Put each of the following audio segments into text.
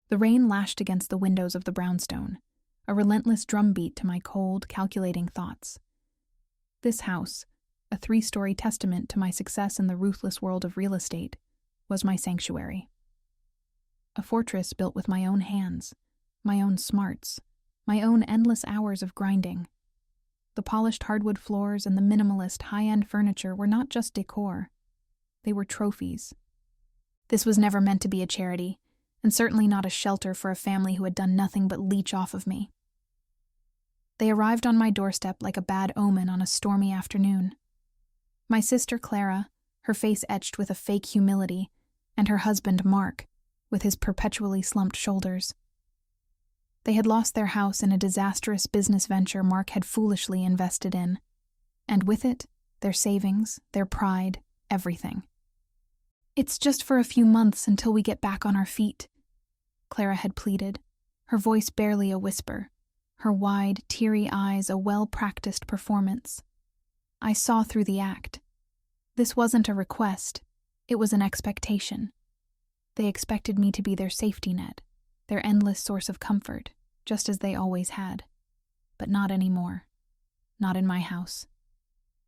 The rain lashed against the windows of the brownstone, a relentless drumbeat to my cold, calculating thoughts. This house, a 3-story testament to my success in the ruthless world of real estate, was my sanctuary. A fortress built with my own hands, my own smarts, my own endless hours of grinding. The polished hardwood floors and the minimalist high-end furniture were not just decor. They were trophies. This was never meant to be a charity, and certainly not a shelter for a family who had done nothing but leech off of me. They arrived on my doorstep like a bad omen on a stormy afternoon. My sister Clara, her face etched with a fake humility, and her husband Mark, with his perpetually slumped shoulders. They had lost their house in a disastrous business venture Mark had foolishly invested in, and with it, their savings, their pride, everything. "It's just for a few months until we get back on our feet," Clara had pleaded, her voice barely a whisper, her wide, teary eyes a well-practiced performance. I saw through the act. This wasn't a request, it was an expectation. They expected me to be their safety net, their endless source of comfort, just as they always had. But not anymore. Not in my house.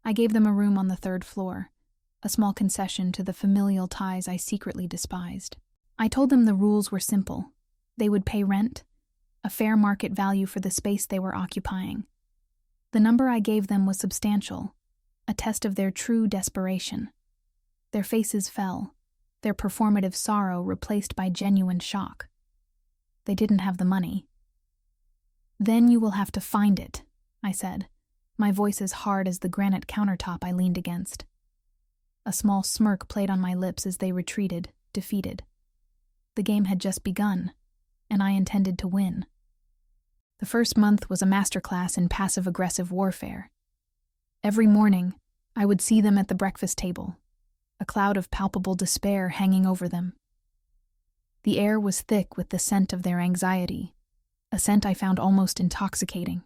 I gave them a room on the 3rd floor, a small concession to the familial ties I secretly despised. I told them the rules were simple. They would pay rent, a fair market value for the space they were occupying. The number I gave them was substantial, a test of their true desperation. Their faces fell, their performative sorrow replaced by genuine shock. They didn't have the money. "Then you will have to find it," I said, my voice as hard as the granite countertop I leaned against. A small smirk played on my lips as they retreated, defeated. The game had just begun, and I intended to win. The first month was a masterclass in passive-aggressive warfare. Every morning, I would see them at the breakfast table, a cloud of palpable despair hanging over them. The air was thick with the scent of their anxiety, a scent I found almost intoxicating.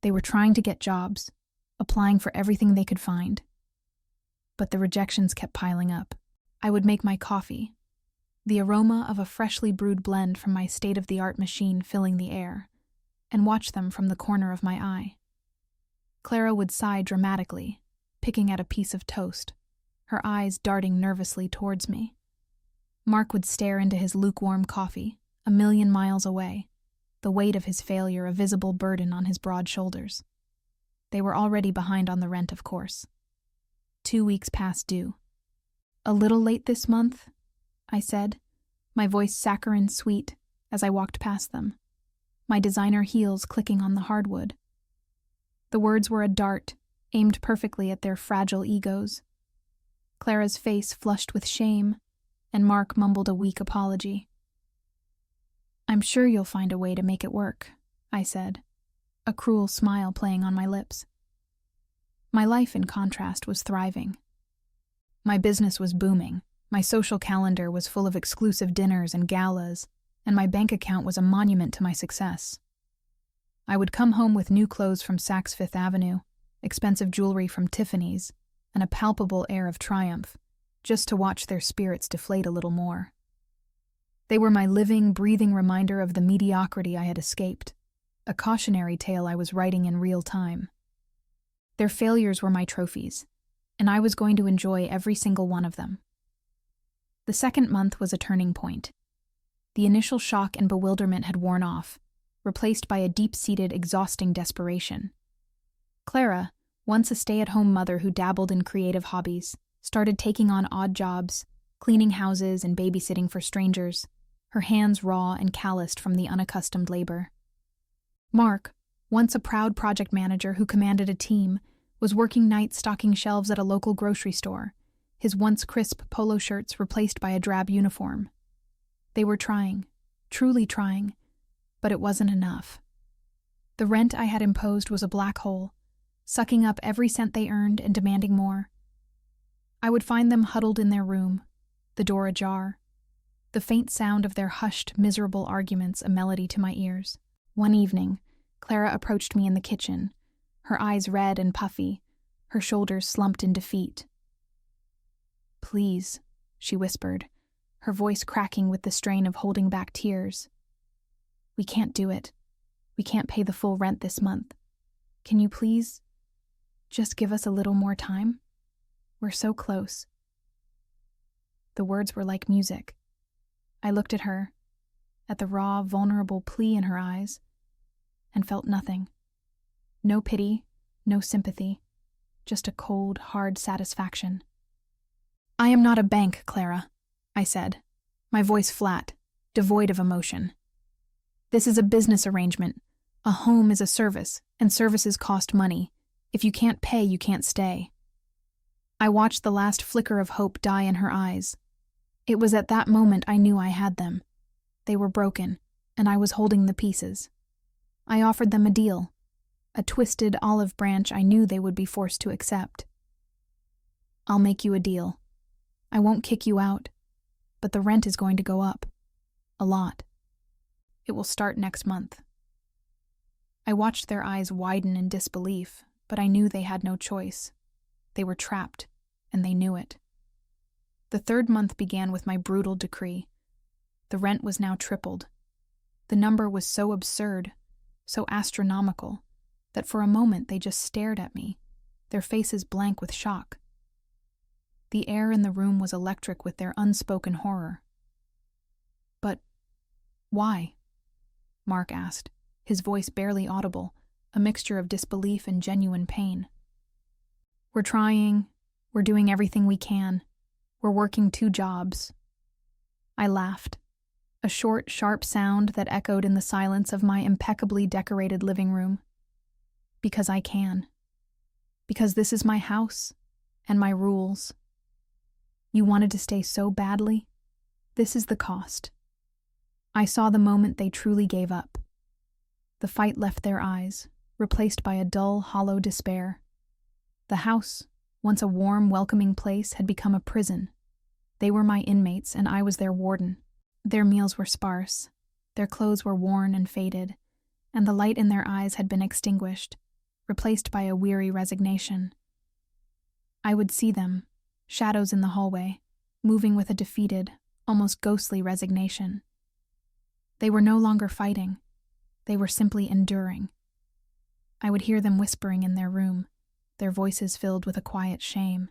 They were trying to get jobs, applying for everything they could find. But the rejections kept piling up. I would make my coffee, the aroma of a freshly brewed blend from my state-of-the-art machine filling the air, and watch them from the corner of my eye. Clara would sigh dramatically, picking at a piece of toast, her eyes darting nervously towards me. Mark would stare into his lukewarm coffee, a million miles away, the weight of his failure a visible burden on his broad shoulders. They were already behind on the rent, of course. 2 weeks past due. "A little late this month," I said, my voice saccharine sweet as I walked past them, my designer heels clicking on the hardwood. The words were a dart, aimed perfectly at their fragile egos. Clara's face flushed with shame, and Mark mumbled a weak apology. "I'm sure you'll find a way to make it work," I said, a cruel smile playing on my lips. My life, in contrast, was thriving. My business was booming, my social calendar was full of exclusive dinners and galas, and my bank account was a monument to my success. I would come home with new clothes from Saks Fifth Avenue, expensive jewelry from Tiffany's, and a palpable air of triumph, just to watch their spirits deflate a little more. They were my living, breathing reminder of the mediocrity I had escaped, a cautionary tale I was writing in real time. Their failures were my trophies, and I was going to enjoy every single one of them. The 2nd month was a turning point. The initial shock and bewilderment had worn off, replaced by a deep-seated, exhausting desperation. Clara, once a stay-at-home mother who dabbled in creative hobbies, started taking on odd jobs, cleaning houses and babysitting for strangers, her hands raw and calloused from the unaccustomed labor. Mark, once a proud project manager who commanded a team, was working nights stocking shelves at a local grocery store, his once crisp polo shirts replaced by a drab uniform. They were trying, truly trying, but it wasn't enough. The rent I had imposed was a black hole, sucking up every cent they earned and demanding more. I would find them huddled in their room, the door ajar, the faint sound of their hushed, miserable arguments a melody to my ears. One evening, Clara approached me in the kitchen, her eyes red and puffy, her shoulders slumped in defeat. "Please," she whispered, her voice cracking with the strain of holding back tears. "We can't do it. We can't pay the full rent this month. Can you please just give us a little more time? We're so close." The words were like music. I looked at her, at the raw, vulnerable plea in her eyes, and felt nothing. No pity, no sympathy, just a cold, hard satisfaction. "I am not a bank, Clara," I said, my voice flat, devoid of emotion. "This is a business arrangement. A home is a service, and services cost money. If you can't pay, you can't stay." I watched the last flicker of hope die in her eyes. It was at that moment I knew I had them. They were broken, and I was holding the pieces. I offered them a deal, a twisted olive branch I knew they would be forced to accept. "I'll make you a deal. I won't kick you out, but the rent is going to go up. A lot. It will start next month." I watched their eyes widen in disbelief, but I knew they had no choice. They were trapped, and they knew it. The third month began with my brutal decree. The rent was now tripled. The number was so absurd, so astronomical, that for a moment they just stared at me, their faces blank with shock. The air in the room was electric with their unspoken horror. "But why?" Mark asked, his voice barely audible, a mixture of disbelief and genuine pain. "We're trying. We're doing everything we can. We're working 2 jobs. I laughed, a short, sharp sound that echoed in the silence of my impeccably decorated living room. "Because I can. Because this is my house, and my rules. You wanted to stay so badly? This is the cost." I saw the moment they truly gave up. The fight left their eyes, replaced by a dull, hollow despair. The house, once a warm, welcoming place, had become a prison. They were my inmates, and I was their warden. Their meals were sparse, their clothes were worn and faded, and the light in their eyes had been extinguished, replaced by a weary resignation. I would see them, shadows in the hallway, moving with a defeated, almost ghostly resignation. They were no longer fighting. They were simply enduring. I would hear them whispering in their room, their voices filled with a quiet shame.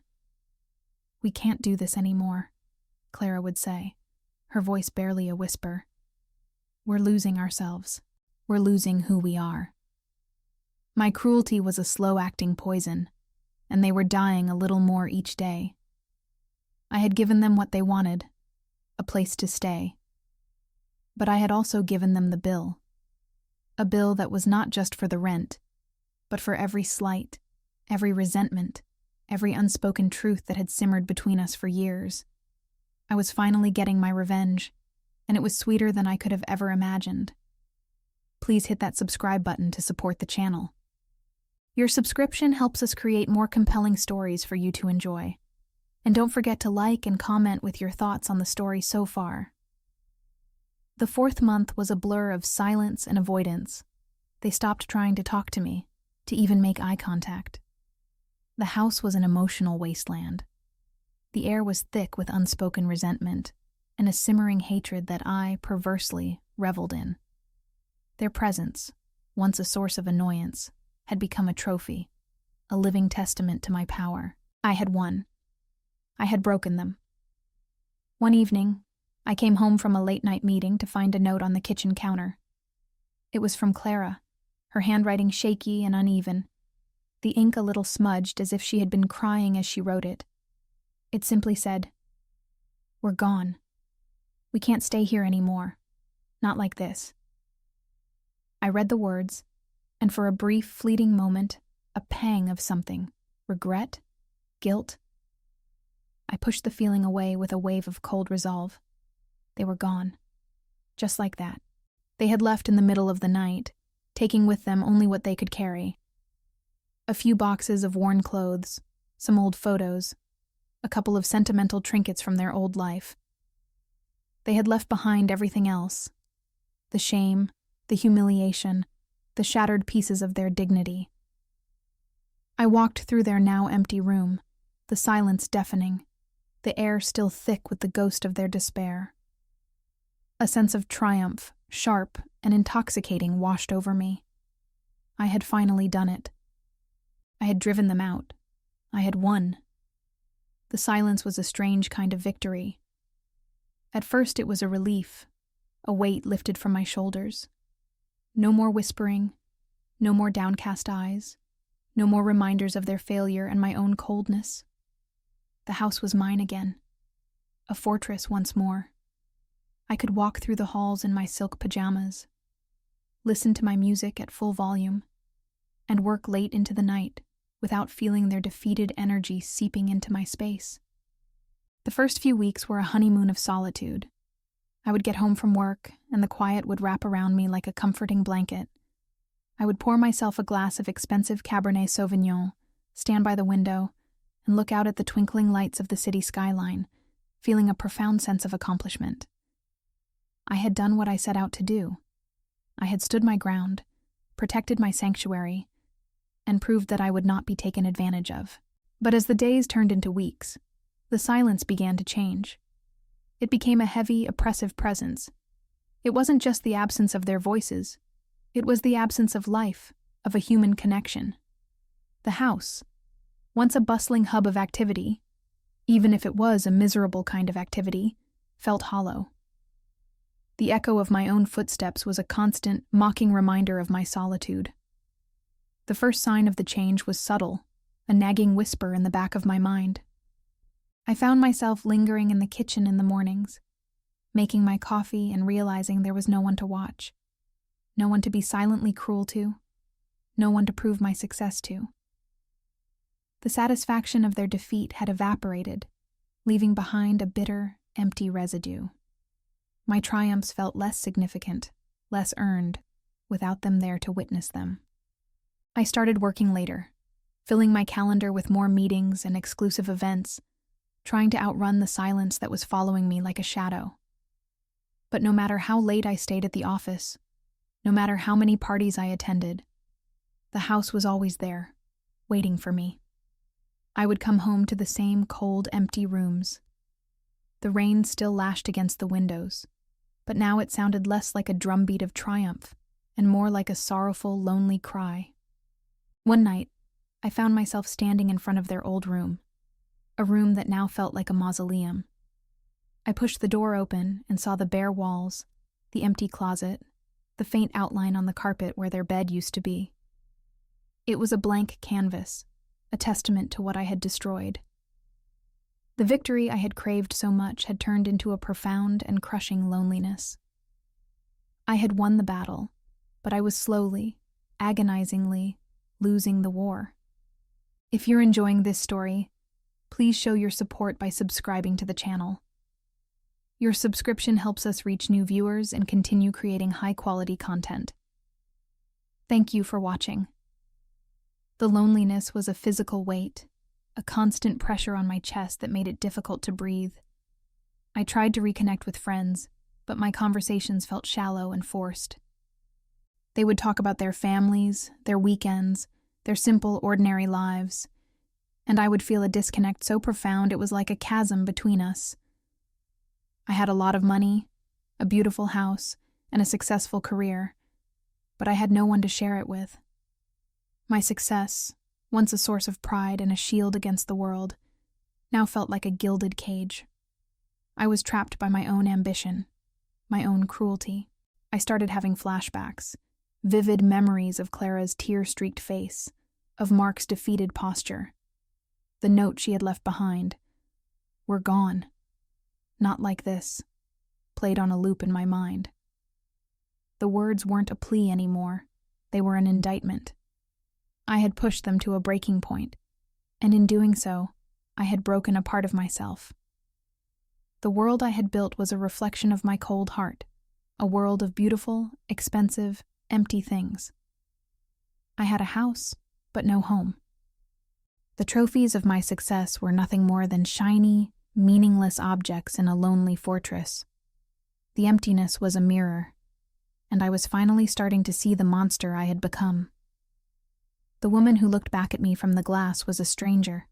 "We can't do this anymore," Clara would say, her voice barely a whisper. "We're losing ourselves. We're losing who we are." My cruelty was a slow-acting poison, and they were dying a little more each day. I had given them what they wanted, a place to stay. But I had also given them the bill. A bill that was not just for the rent, but for every slight, every resentment, every unspoken truth that had simmered between us for years. I was finally getting my revenge, and it was sweeter than I could have ever imagined. Please hit that subscribe button to support the channel. Your subscription helps us create more compelling stories for you to enjoy. And don't forget to like and comment with your thoughts on the story so far. The 4th month was a blur of silence and avoidance. They stopped trying to talk to me, to even make eye contact. The house was an emotional wasteland. The air was thick with unspoken resentment and a simmering hatred that I, perversely, reveled in. Their presence, once a source of annoyance, had become a trophy, a living testament to my power. I had won. I had broken them. One evening, I came home from a late-night meeting to find a note on the kitchen counter. It was from Clara, her handwriting shaky and uneven, the ink a little smudged as if she had been crying as she wrote it. It simply said, "We're gone. We can't stay here anymore. Not like this." I read the words, and for a brief, fleeting moment, a pang of something, regret, guilt. I pushed the feeling away with a wave of cold resolve. They were gone. Just like that. They had left in the middle of the night, taking with them only what they could carry. A few boxes of worn clothes, some old photos, a couple of sentimental trinkets from their old life. They had left behind everything else. The shame, the humiliation, the shattered pieces of their dignity. I walked through their now empty room, the silence deafening, the air still thick with the ghost of their despair. A sense of triumph, sharp and intoxicating, washed over me. I had finally done it. I had driven them out. I had won. The silence was a strange kind of victory. At first it was a relief, a weight lifted from my shoulders. No more whispering, no more downcast eyes, no more reminders of their failure and my own coldness. The house was mine again, a fortress once more. I could walk through the halls in my silk pajamas, listen to my music at full volume, and work late into the night without feeling their defeated energy seeping into my space. The first few weeks were a honeymoon of solitude. I would get home from work, and the quiet would wrap around me like a comforting blanket. I would pour myself a glass of expensive Cabernet Sauvignon, stand by the window, and look out at the twinkling lights of the city skyline, feeling a profound sense of accomplishment. I had done what I set out to do. I had stood my ground, protected my sanctuary, and proved that I would not be taken advantage of. But as the days turned into weeks, the silence began to change. It became a heavy, oppressive presence. It wasn't just the absence of their voices. It was the absence of life, of a human connection. The house, once a bustling hub of activity, even if it was a miserable kind of activity, felt hollow. The echo of my own footsteps was a constant, mocking reminder of my solitude. The first sign of the change was subtle, a nagging whisper in the back of my mind. I found myself lingering in the kitchen in the mornings, making my coffee and realizing there was no one to watch, no one to be silently cruel to, no one to prove my success to. The satisfaction of their defeat had evaporated, leaving behind a bitter, empty residue. My triumphs felt less significant, less earned, without them there to witness them. I started working later, filling my calendar with more meetings and exclusive events, trying to outrun the silence that was following me like a shadow. But no matter how late I stayed at the office, no matter how many parties I attended, the house was always there, waiting for me. I would come home to the same cold, empty rooms. The rain still lashed against the windows, but now it sounded less like a drumbeat of triumph and more like a sorrowful, lonely cry. One night, I found myself standing in front of their old room, a room that now felt like a mausoleum. I pushed the door open and saw the bare walls, the empty closet, the faint outline on the carpet where their bed used to be. It was a blank canvas, a testament to what I had destroyed. The victory I had craved so much had turned into a profound and crushing loneliness. I had won the battle, but I was slowly, agonizingly, losing the war. If you're enjoying this story, please show your support by subscribing to the channel. Your subscription helps us reach new viewers and continue creating high-quality content. Thank you for watching. The loneliness was a physical weight, a constant pressure on my chest that made it difficult to breathe. I tried to reconnect with friends, but my conversations felt shallow and forced. They would talk about their families, their weekends, their simple, ordinary lives, and I would feel a disconnect so profound it was like a chasm between us. I had a lot of money, a beautiful house, and a successful career, but I had no one to share it with. My success, once a source of pride and a shield against the world, now felt like a gilded cage. I was trapped by my own ambition, my own cruelty. I started having flashbacks, vivid memories of Clara's tear-streaked face, of Mark's defeated posture. The note she had left behind. "We're gone. Not like this," played on a loop in my mind. The words weren't a plea anymore. They were an indictment. I had pushed them to a breaking point, and in doing so, I had broken a part of myself. The world I had built was a reflection of my cold heart, a world of beautiful, expensive, empty things. I had a house, but no home. The trophies of my success were nothing more than shiny, meaningless objects in a lonely fortress. The emptiness was a mirror, and I was finally starting to see the monster I had become. The woman who looked back at me from the glass was a stranger,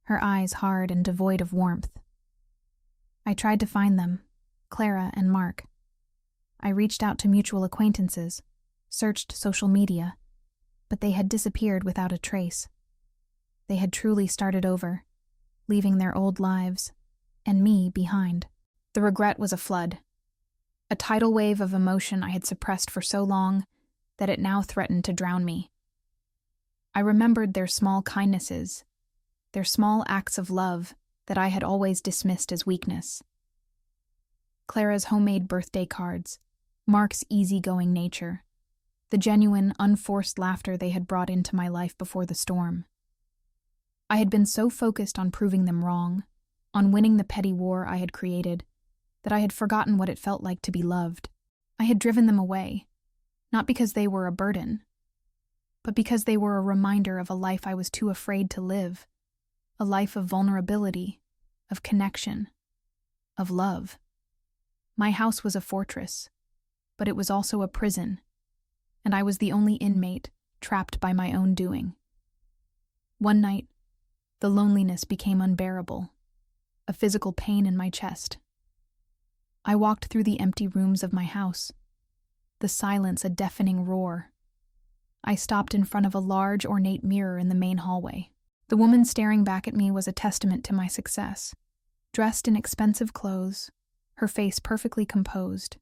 her eyes hard and devoid of warmth, I tried to find them, Clara and Mark. I reached out to mutual acquaintances, searched social media, but they had disappeared without a trace. They had truly started over, leaving their old lives, and me behind. The regret was a flood, a tidal wave of emotion I had suppressed for so long that it now threatened to drown me. I remembered their small kindnesses, their small acts of love that I had always dismissed as weakness. Clara's homemade birthday cards, Mark's easygoing nature, the genuine, unforced laughter they had brought into my life before the storm. I had been so focused on proving them wrong, on winning the petty war I had created, that I had forgotten what it felt like to be loved. I had driven them away, not because they were a burden, but because they were a reminder of a life I was too afraid to live, a life of vulnerability, of connection, of love. My house was a fortress, but it was also a prison, and I was the only inmate trapped by my own doing. One night, the loneliness became unbearable, a physical pain in my chest. I walked through the empty rooms of my house, the silence a deafening roar. I stopped in front of a large, ornate mirror in the main hallway. The woman staring back at me was a testament to my success. Dressed in expensive clothes, her face perfectly composed,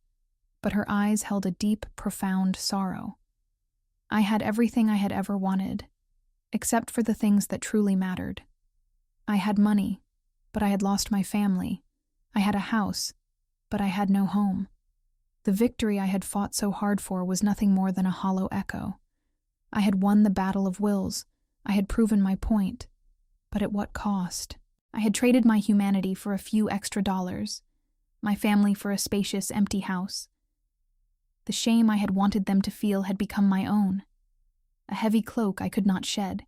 but her eyes held a deep, profound sorrow. I had everything I had ever wanted, except for the things that truly mattered. I had money, but I had lost my family. I had a house, but I had no home. The victory I had fought so hard for was nothing more than a hollow echo. I had won the battle of wills. I had proven my point. But at what cost? I had traded my humanity for a few extra dollars, my family for a spacious, empty house. The shame I had wanted them to feel had become my own, a heavy cloak I could not shed.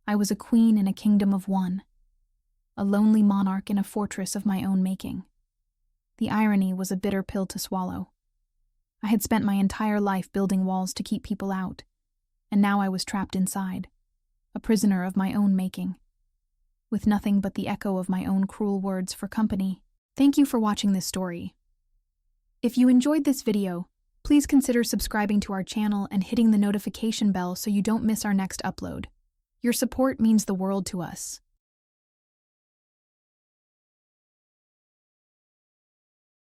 I was a queen in a kingdom of one, a lonely monarch in a fortress of my own making. The irony was a bitter pill to swallow. I had spent my entire life building walls to keep people out, and now I was trapped inside, a prisoner of my own making, with nothing but the echo of my own cruel words for company. Thank you for watching this story. If you enjoyed this video, please consider subscribing to our channel and hitting the notification bell so you don't miss our next upload. Your support means the world to us.